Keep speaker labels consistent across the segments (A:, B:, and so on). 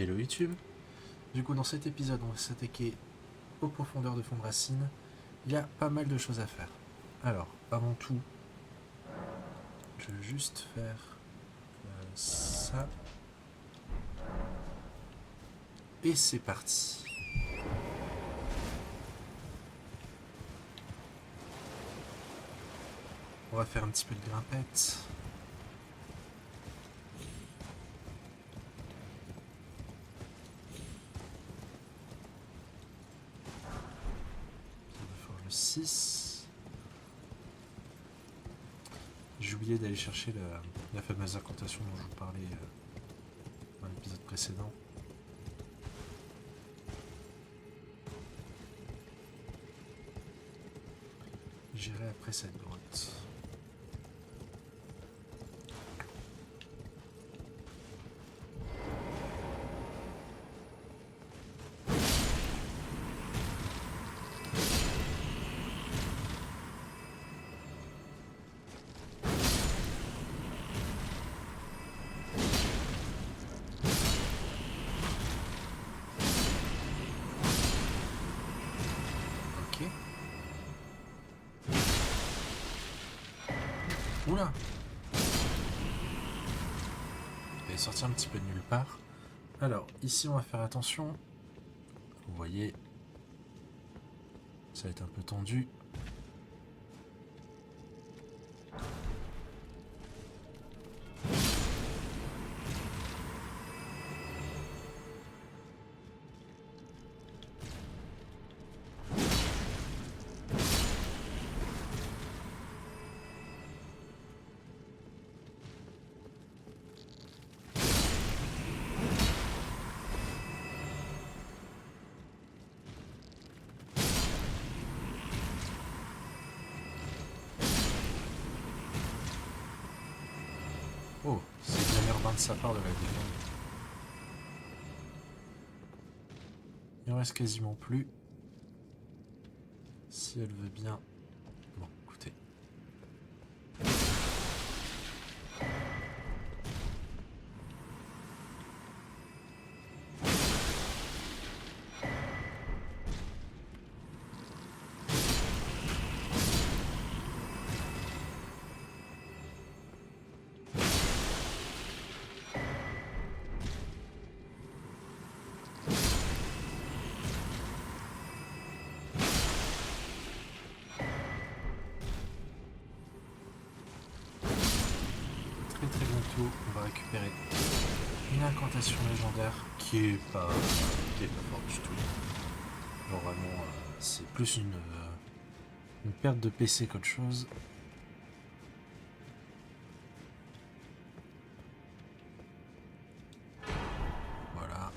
A: Hello YouTube. Du coup, dans cet épisode, on va s'attaquer aux profondeurs de fond de racine. Il y a pas mal de choses à faire. Alors, avant tout, je vais juste faire ça. Et c'est parti. On va faire un petit peu de grimpette. On va faire le 6. J'ai oublié d'aller chercher la fameuse incantation dont je vous parlais dans l'épisode précédent. J'irai après cette grotte. Ok. Oula! Elle est sortie un petit peu de nulle part. Alors, ici on va faire attention. Vous voyez, ça va être un peu tendu. Oh, c'est bien urbain de sa part de la défendre. Il en reste quasiment plus. Si elle veut bien... Bon, écoutez. Très bientôt, on va récupérer une incantation légendaire qui est pas forte du tout. Genre vraiment, c'est plus une perte de PC qu'autre chose. Voilà.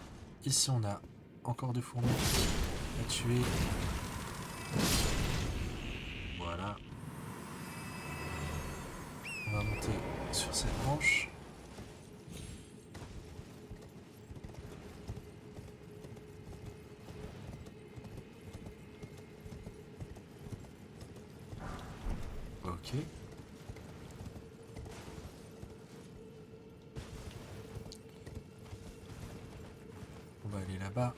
A: Ici on a encore des fourmis à tuer. Voilà. On va monter sur cette branche. Ok. On va aller là-bas.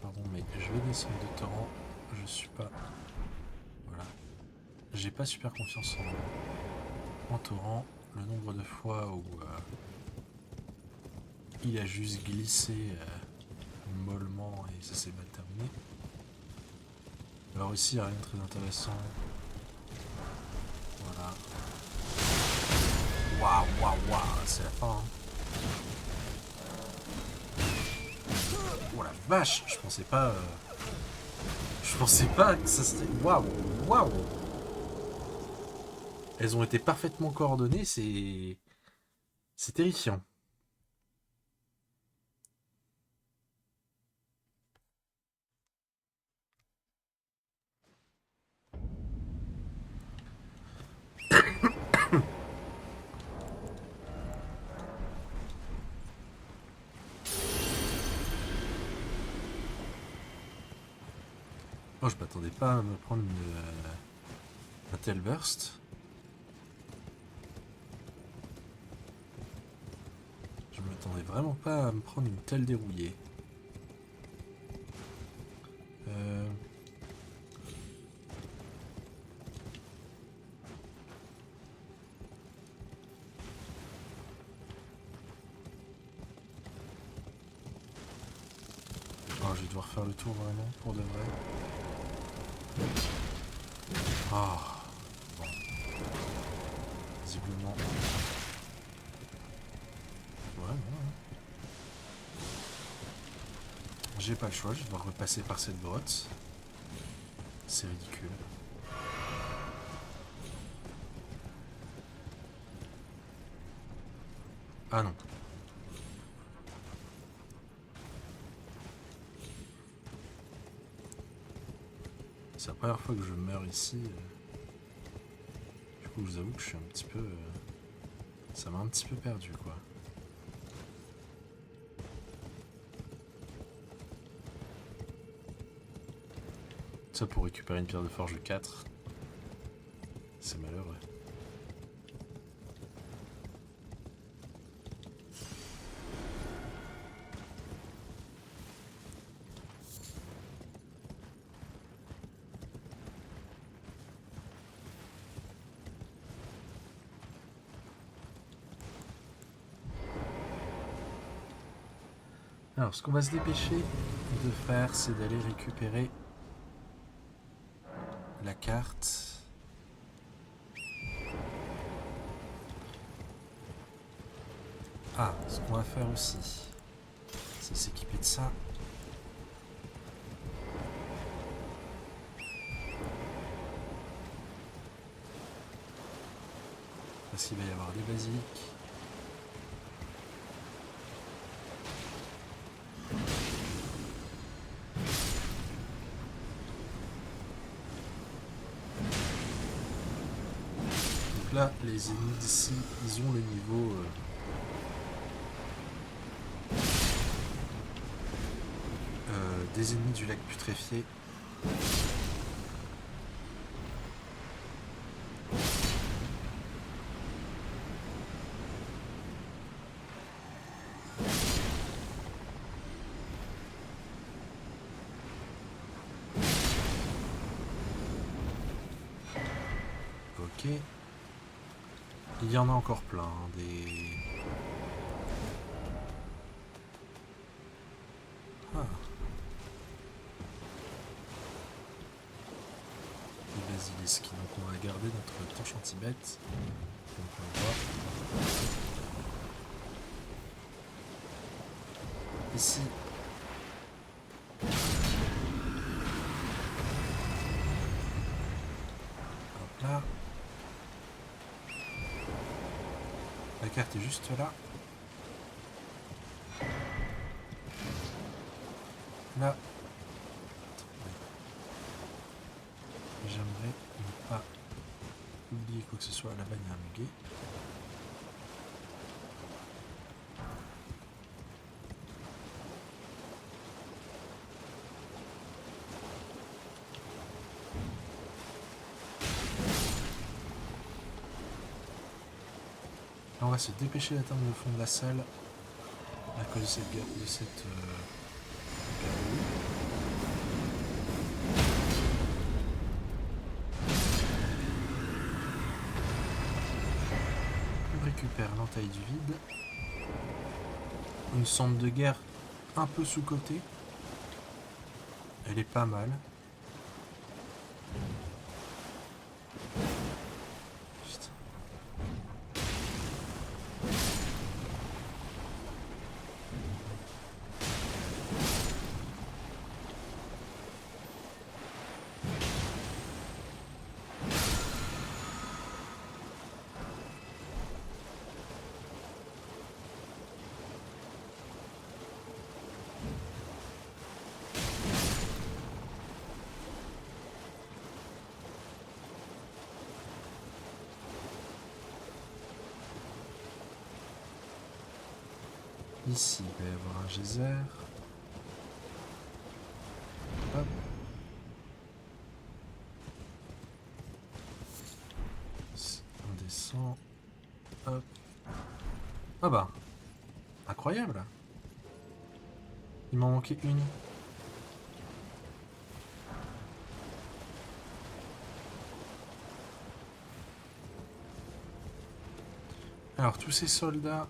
A: Pardon, mais je vais descendre de torrent. Je suis pas... Voilà. J'ai pas super confiance en torrent. Le nombre de fois où il a juste glissé mollement et ça s'est mal terminé. Alors ici, il n'y a rien de très intéressant. Voilà. Waouh, c'est la fin. Hein. Oh la vache, je pensais pas... Je pensais pas que ça serait... Waouh. Elles ont été parfaitement coordonnées, c'est terrifiant. Oh, je m'attendais pas à me prendre un tel burst. Je m'attendais vraiment pas à me prendre une telle dérouillée. Oh, je vais devoir faire le tour vraiment, pour de vrai. Ah, bon. Visiblement. Ouais, ouais. J'ai pas le choix, je vais devoir repasser par cette grotte. C'est ridicule. Ah non. C'est la première fois que je meurs ici. Du coup, je vous avoue que je suis un petit peu... ça m'a un petit peu perdu, quoi. Ça pour récupérer une pierre de forge 4. C'est malheureux. Alors, ce qu'on va se dépêcher de faire, c'est d'aller récupérer la carte. Ah, ce qu'on va faire aussi, c'est s'équiper de ça. Parce qu'il va y avoir des basiliques. Donc là, les ennemis d'ici, ils ont le niveau... des ennemis du lac putréfié. Ok. Il y en a encore plein, des... Ah. Des basilisques. Donc on va garder notre torche anti-bête. Comme on peut le voir. Ici. Hop là. La carte est juste là. Là. J'aimerais ne pas oublier quoi que ce soit. Là-bas, il y a un muguet. Là, on va se dépêcher d'atteindre le fond de la salle à cause de cette gargouille. On récupère l'entaille du vide. Une sonde de guerre un peu sous-cotée. Elle est pas mal. Putain. Ici, il va y avoir un geyser. Hop. Ah bah, incroyable. Il m'en manquait une. Alors, tous ces soldats,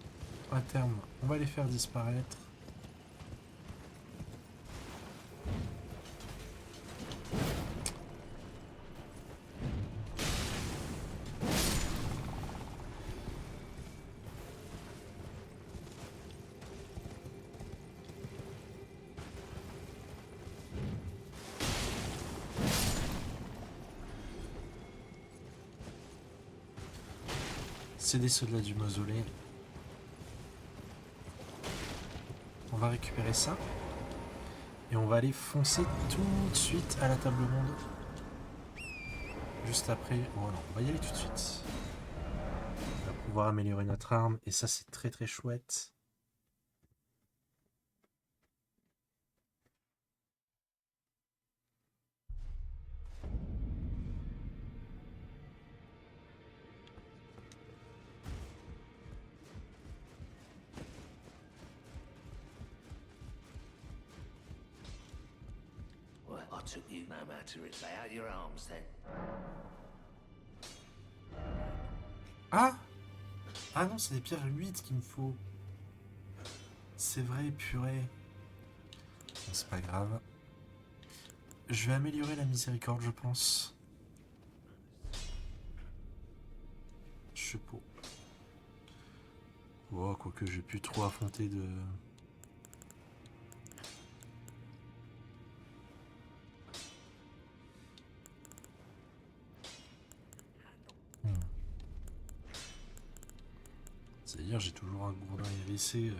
A: à terme, on va les faire disparaître. C'est des soldats du mausolée. On va récupérer ça. Et on va aller foncer tout de suite à la table monde. Juste après... Oh non, on va y aller tout de suite. On va pouvoir améliorer notre arme. Et ça, c'est très très chouette.
B: Well, I took you no matter it. Lay out your arms then.
A: Ah! Ah non, c'est des pierres 8 qu'il me faut. C'est vrai, purée. Bon, c'est pas grave. Je vais améliorer la miséricorde, je pense. Je sais pas. Oh, quoique j'ai plus trop affronté de... Hmm. C'est-à-dire, j'ai toujours un gourdin hérissé,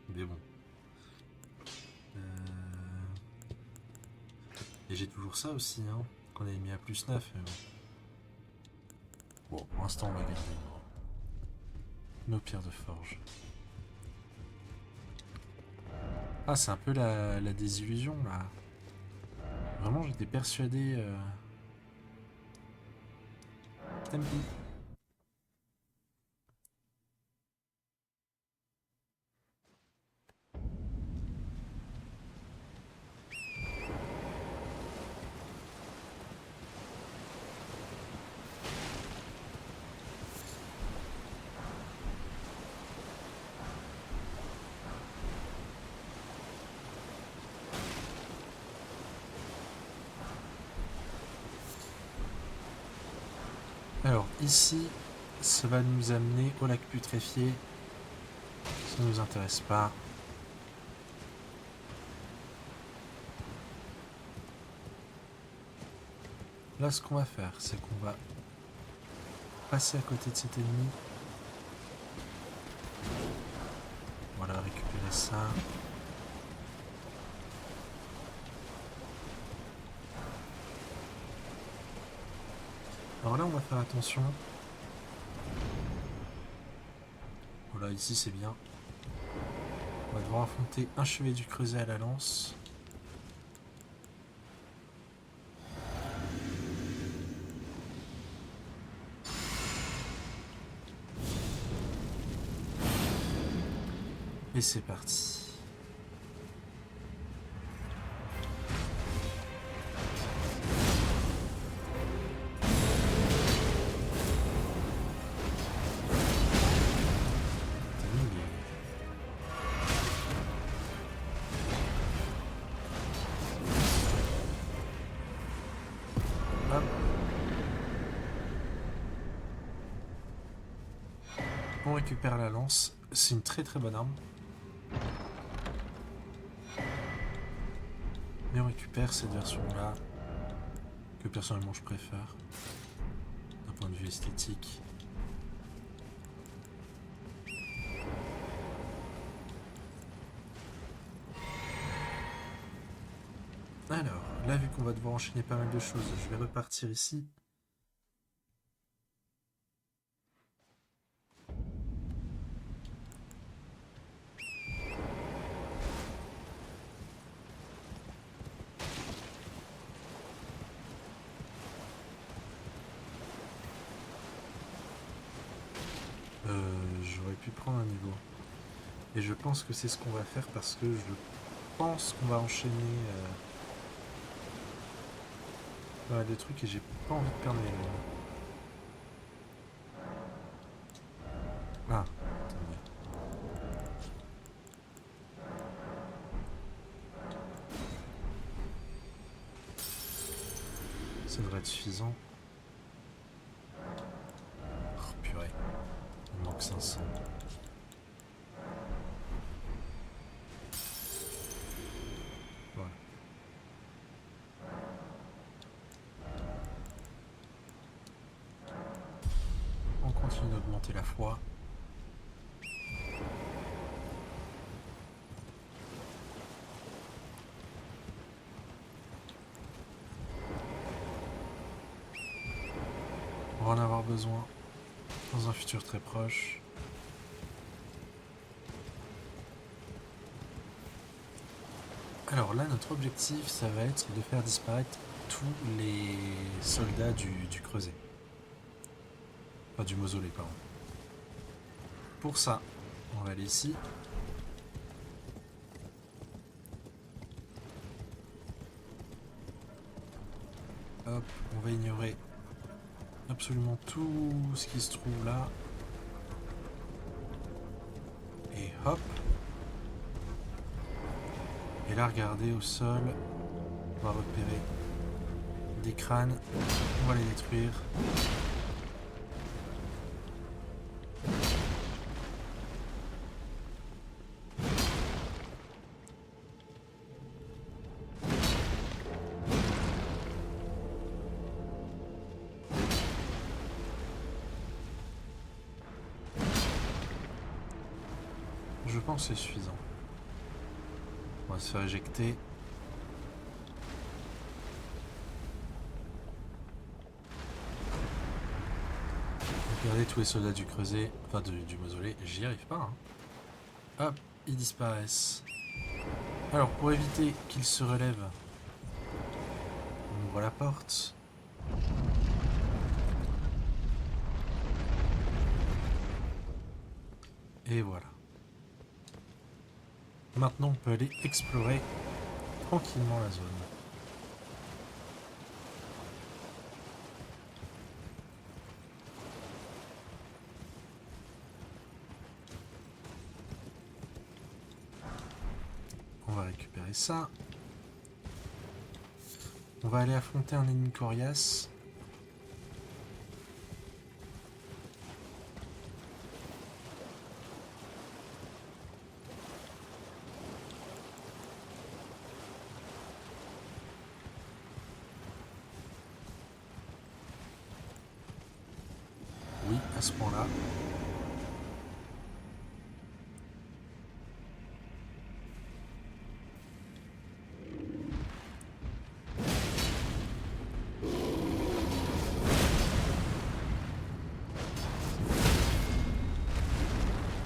A: mais bon. Et j'ai toujours ça aussi, hein, qu'on avait mis à +9, mais bon. Bon, pour l'instant, on va garder nos pierres de forge. Ah, c'est un peu la désillusion, là. Vraiment, j'étais persuadé... Tempi. Alors, ici, ça va nous amener au lac putréfié. Ça ne nous intéresse pas. Là, ce qu'on va faire, c'est qu'on va passer à côté de cet ennemi. Voilà, récupérer ça. Alors là, on va faire attention. Voilà, ici c'est bien. On va devoir affronter un chevalier du creuset à la lance. Et c'est parti. Hop. On récupère la lance. C'est une très très bonne arme. Mais on récupère cette version-là, que personnellement je préfère, d'un point de vue esthétique. Alors, là vu qu'on va devoir enchaîner pas mal de choses, je vais repartir ici. J'aurais pu prendre un niveau. Et je pense que c'est ce qu'on va faire parce que je pense qu'on va enchaîner des trucs et j'ai pas envie de perdre mes... Ah, attendez. Ça devrait être suffisant. Oh purée, il manque 500. Voilà. On continue d'augmenter la foi. On va en avoir besoin dans un futur très proche. Alors là, notre objectif, ça va être de faire disparaître tous les soldats du creuset. Enfin, du mausolée, pardon. Pour ça, on va aller ici. Hop, on va ignorer absolument tout ce qui se trouve là. Et hop. Et là, regardez au sol, on va repérer des crânes, on va les détruire. Je pense que c'est suffisant. On va se faire éjecter. Regardez tous les soldats du creuset, enfin du mausolée, j'y arrive pas. Hein. Hop, ils disparaissent. Alors pour éviter qu'ils se relèvent, on ouvre la porte. Et voilà. Maintenant on peut aller explorer tranquillement la zone. On va récupérer ça. On va aller affronter un ennemi coriace. Oui, à ce point-là.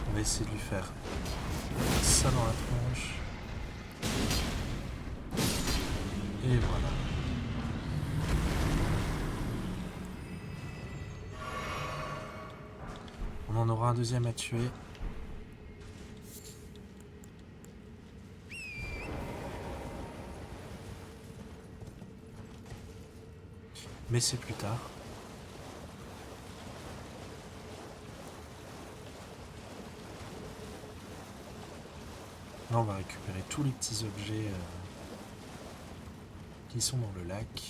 A: On va essayer de lui faire ça dans la tronche. Et voilà. On en aura un deuxième à tuer. Mais c'est plus tard. Là, on va récupérer tous les petits objets qui sont dans le lac.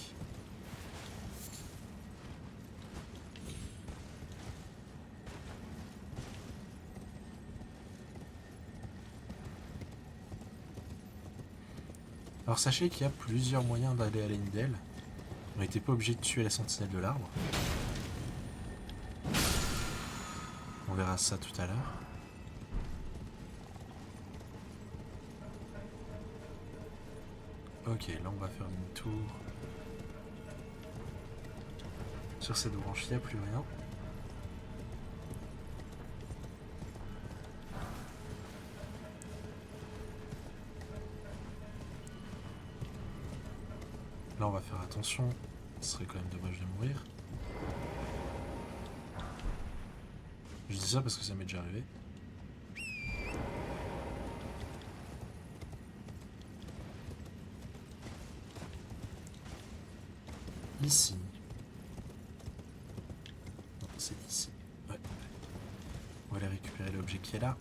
A: Alors sachez qu'il y a plusieurs moyens d'aller à Leyndell. On n'était pas obligé de tuer la sentinelle de l'arbre. On verra ça tout à l'heure. Ok, là on va faire demi-tour. Sur cette branche, il n'y a plus rien. Là on va faire attention, ce serait quand même dommage de mourir. Je dis ça parce que ça m'est déjà arrivé. ici. Non, c'est ici. Ouais. On va aller récupérer l'objet qui est là.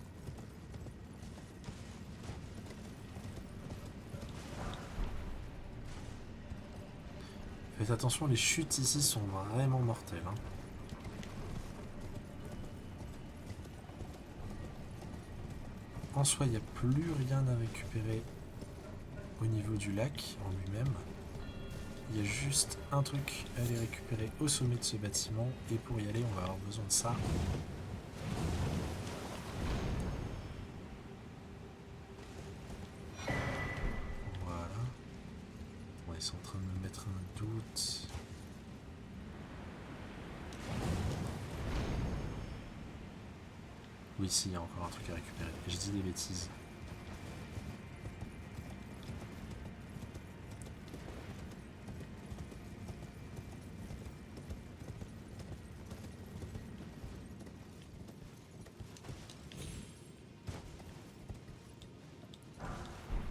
A: Faites attention, les chutes ici sont vraiment mortelles. Hein. En soi, il n'y a plus rien à récupérer au niveau du lac en lui-même. Il y a juste un truc à aller récupérer au sommet de ce bâtiment. Et pour y aller, on va avoir besoin de ça. Voilà. Bon, ils sont en train de me mettre un doute. Oui, si, il y a encore un truc à récupérer. Je dis des bêtises.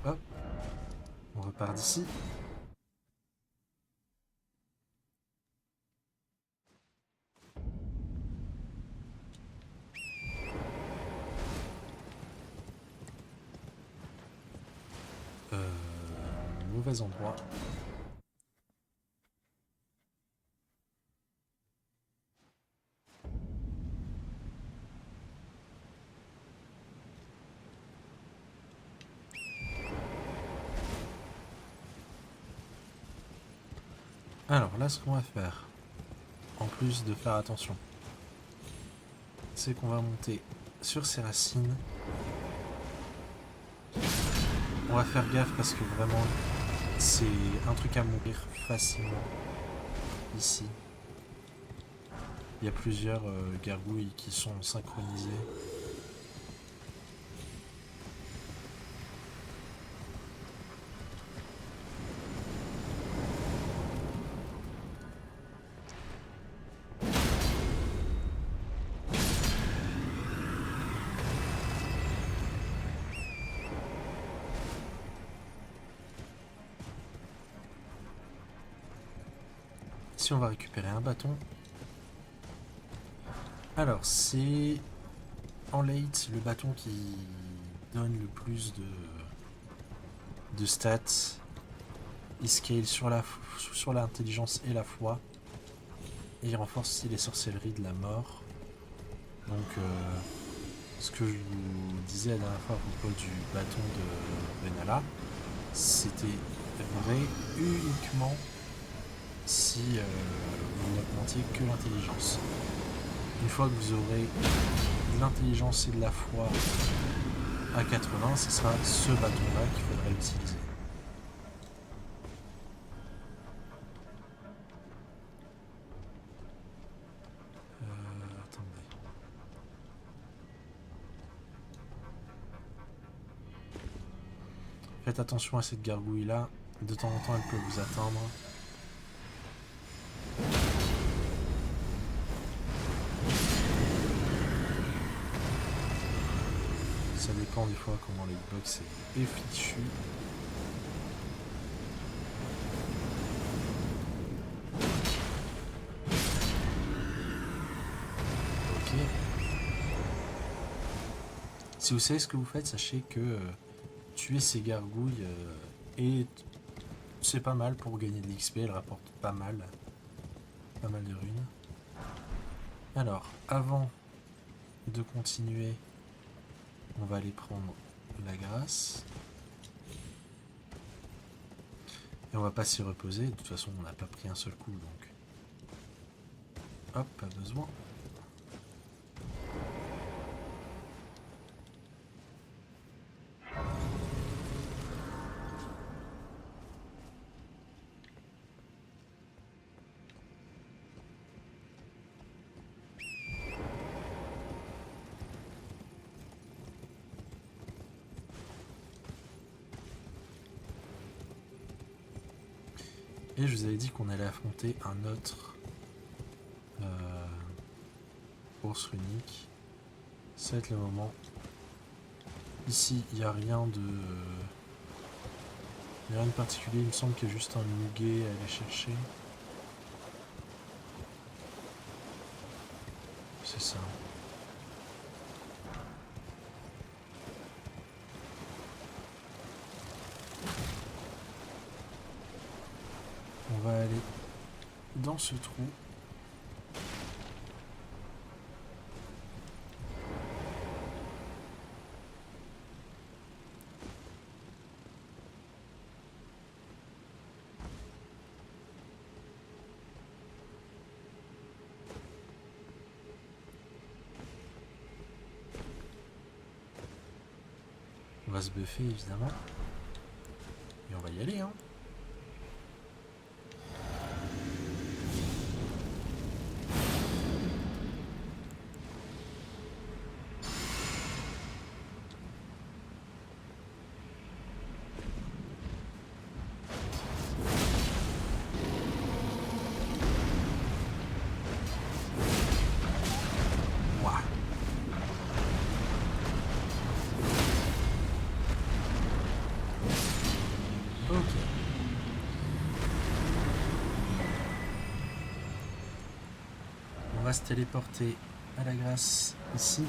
A: Hop. On repart d'ici. Mauvais endroit. Alors là, ce qu'on va faire, en plus de faire attention, c'est qu'on va monter sur ces racines. On va faire gaffe parce que vraiment, c'est un truc à mourir facilement ici. Il y a plusieurs gargouilles qui sont synchronisées. Ici, on va récupérer un bâton. Alors, c'est en late le bâton qui donne le plus de stats. Il scale sur l'intelligence et la foi. Et il renforce aussi les sorcelleries de la mort. Donc, ce que je vous disais la dernière fois à propos du bâton de Benalla, c'était vrai uniquement si vous n'augmentiez que l'intelligence. Une fois que vous aurez l'intelligence et de la foi à 80, ce sera ce bâton-là qu'il faudra utiliser. Attendez. Faites attention à cette gargouille-là. De temps en temps, elle peut vous atteindre. Ça dépend des fois comment les hitbox est fichu. Ok. Si vous savez ce que vous faites, sachez que tuer ces gargouilles et c'est pas mal pour gagner de l'XP, elle rapporte pas mal de runes. Alors, avant de continuer, on va aller prendre la grâce. Et on va pas s'y reposer, de toute façon on n'a pas pris un seul coup donc. Hop, pas besoin. Et je vous avais dit qu'on allait affronter un autre ours runique. Ça va être le moment. Ici, il n'y a rien de... il n'y a rien de particulier. Il me semble qu'il y a juste un muguet à aller chercher. C'est ça. On va aller dans ce trou. On va se buffer évidemment. Et on va y aller hein. On va se téléporter à la grâce ici.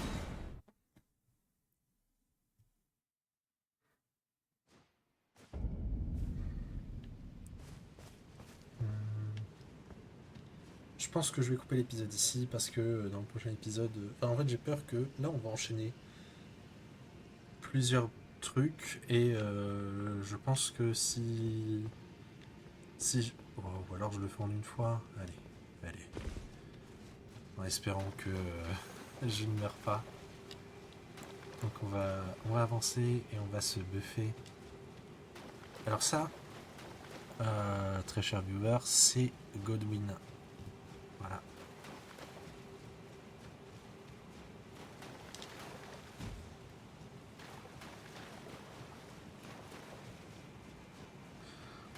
A: Je pense que je vais couper l'épisode ici parce que dans le prochain épisode... Enfin, en fait j'ai peur que là on va enchaîner plusieurs trucs et je pense que si ou alors je le fais en une fois. Allez. En espérant que je ne meurs pas. Donc on va avancer et on va se buffer. Alors ça, très cher viewer, c'est Godwin. Voilà.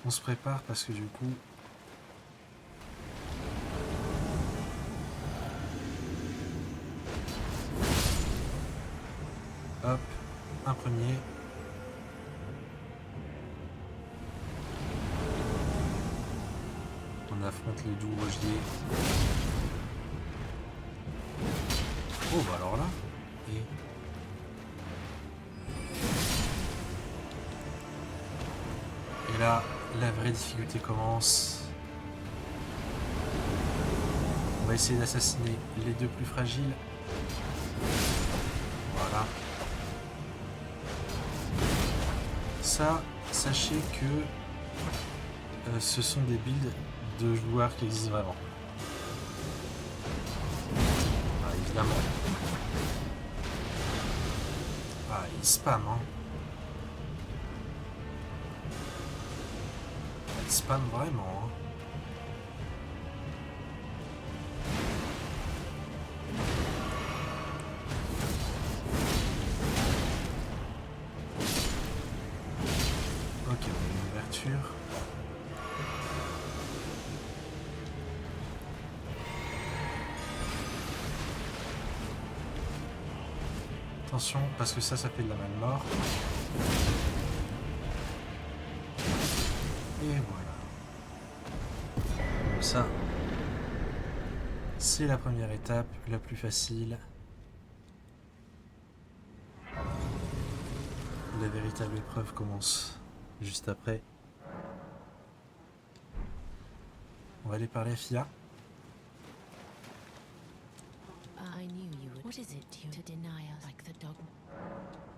A: On se prépare parce que du coup... Hop, un premier. On affronte les doux rogiers. Oh bah alors là. Et là, la vraie difficulté commence. On va essayer d'assassiner les deux plus fragiles. Voilà. Ça, sachez que ce sont des builds de joueurs qui existent vraiment. Ah, évidemment. Ah, il spam, hein. Il spam vraiment, hein. Ok, on a une ouverture. Attention, parce que ça fait de la malmort. Et voilà. Donc ça, c'est la première étape, la plus facile. La véritable épreuve commence juste après. On va aller parler à Fia.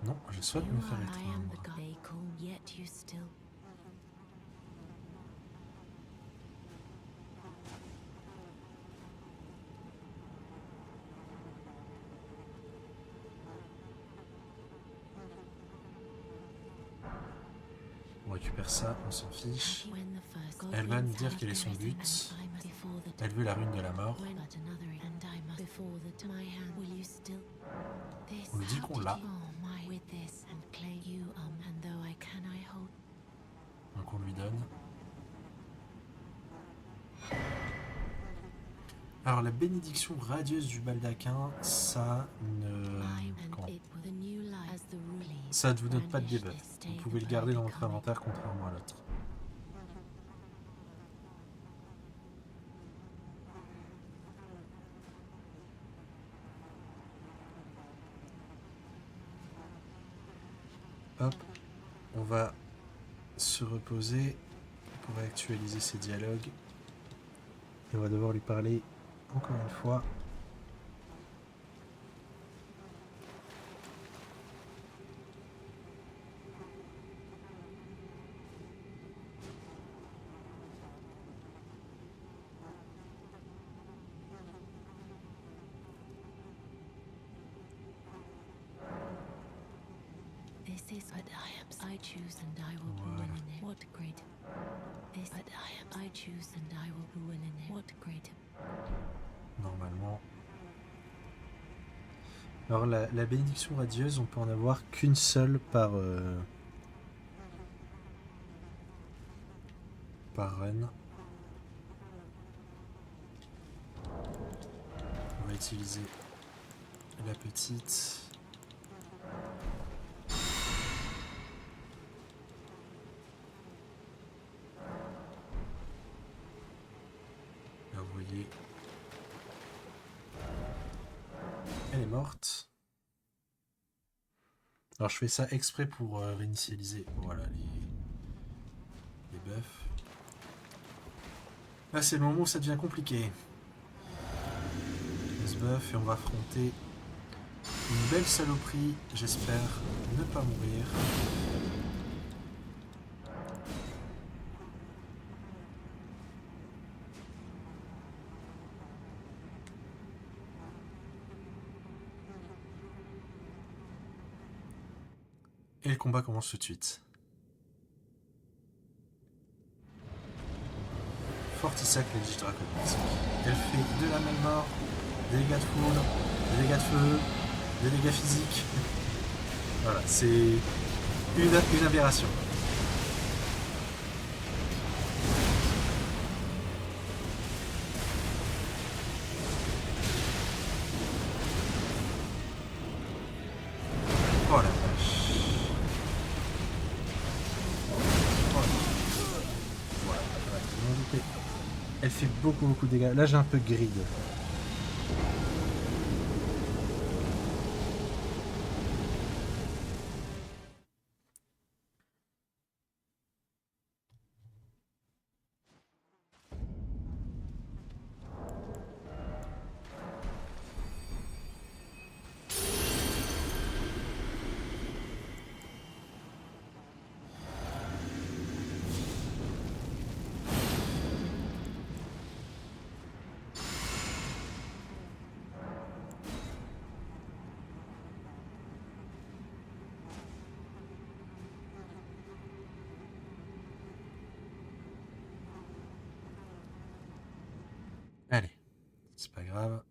A: Non, je souhaite me faire étreindre. On récupère ça, on s'en fiche. Elle va nous dire quel est son but. Elle veut la rune de la mort. On lui dit qu'on l'a. Donc on lui donne. Alors la bénédiction radieuse du baldaquin, ça ne... Ça ne vous donne pas de debuff. Vous pouvez le garder dans votre inventaire contrairement à l'autre. Hop, on va se reposer pour actualiser ces dialogues. Et on va devoir lui parler encore une fois.
C: This is what I choose and I will be willing it. What great. This what I choose and I will be willing it. What great.
A: Normalement. Alors la bénédiction radieuse, on peut en avoir qu'une seule par run. On va utiliser la petite. Là, vous voyez, elle est morte. Alors je fais ça exprès pour réinitialiser, voilà, les buffs. Là c'est le moment où ça devient compliqué. On se buff et on va affronter une belle saloperie, j'espère ne pas mourir. Et le combat commence tout de suite. Fortissac, la Liche draconique. Elle fait de la même mort, des dégâts de foudre, des dégâts de feu, des dégâts physiques. Voilà, c'est une aberration. Oh la vache. Oh la... Voilà, je m'en doutais. Elle fait beaucoup de dégâts. Là j'ai un peu grid. Allez, c'est pas grave.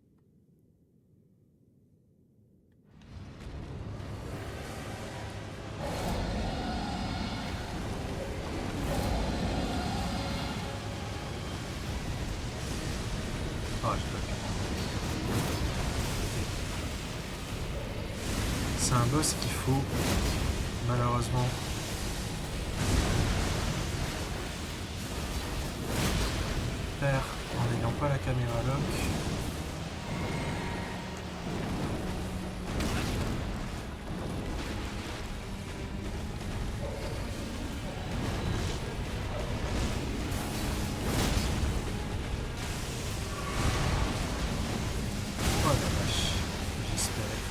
A: Oh, j'ai pas pu. C'est un boss qu'il faut malheureusement faire en n'ayant pas la caméra lock. Oh la vache, j'espérais.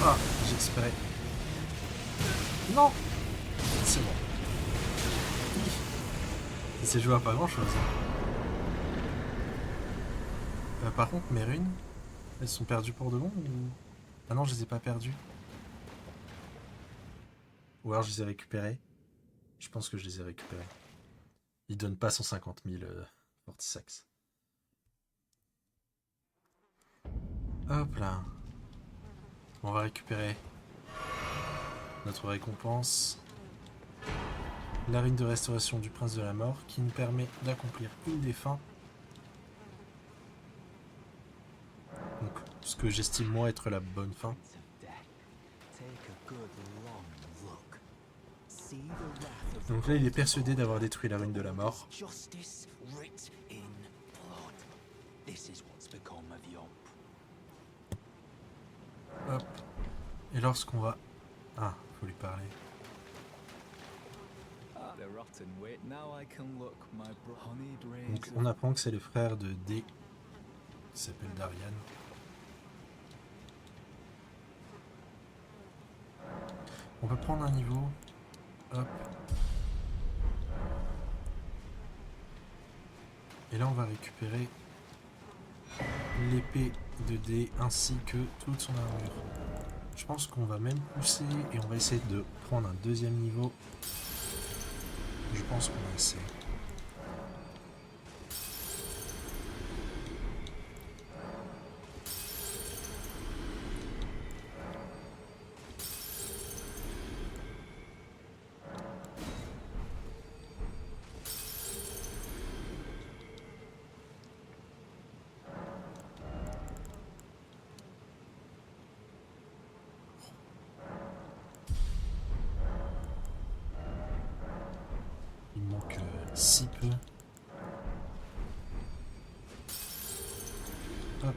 A: Ah, j'espérais. Non, c'est bon. C'est joué à pas grand chose. Par contre, mes runes, elles sont perdues pour de bon ou... Ah non, je les ai pas perdues. Ou alors je les ai récupérées. Je pense que je les ai récupérées. Ils donnent pas 150 000 Fortissax. Hop là. On va récupérer notre récompense. La rune de restauration du prince de la mort qui nous permet d'accomplir une des fins. Donc, ce que j'estime moi être la bonne fin. Donc là, il est persuadé d'avoir détruit la rune de la mort.
D: Justice writ in blood. This is what's become of Yomp.
A: Hop. Et lorsqu'on va... Ah, faut lui parler.
D: The rotten wit. Now I can look my honeyed rays.
A: Donc on apprend que c'est le frère de D, qui s'appelle Darian. On peut prendre un niveau. Hop. Et là on va récupérer l'épée de D ainsi que toute son armure. Je pense qu'on va même pousser et on va essayer de prendre un deuxième niveau. Je pense qu'on va essayer. Il me manque si peu. Hop.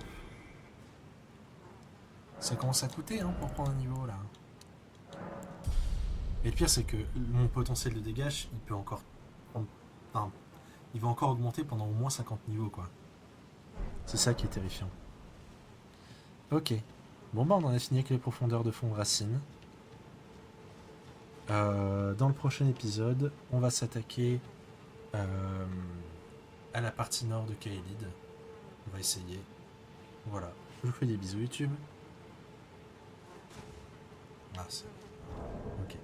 A: Ça commence à coûter hein, pour prendre un niveau là. Et le pire c'est que mon potentiel de dégâts, il peut encore... Enfin, il va encore augmenter pendant au moins 50 niveaux quoi. C'est ça qui est terrifiant. Ok. Bon bah on en a fini avec les profondeurs de fond de Racine. Dans le prochain épisode, on va s'attaquer à la partie nord de Kaelid. On va essayer. Voilà. Je vous fais des bisous YouTube. Ah, c'est... Ok.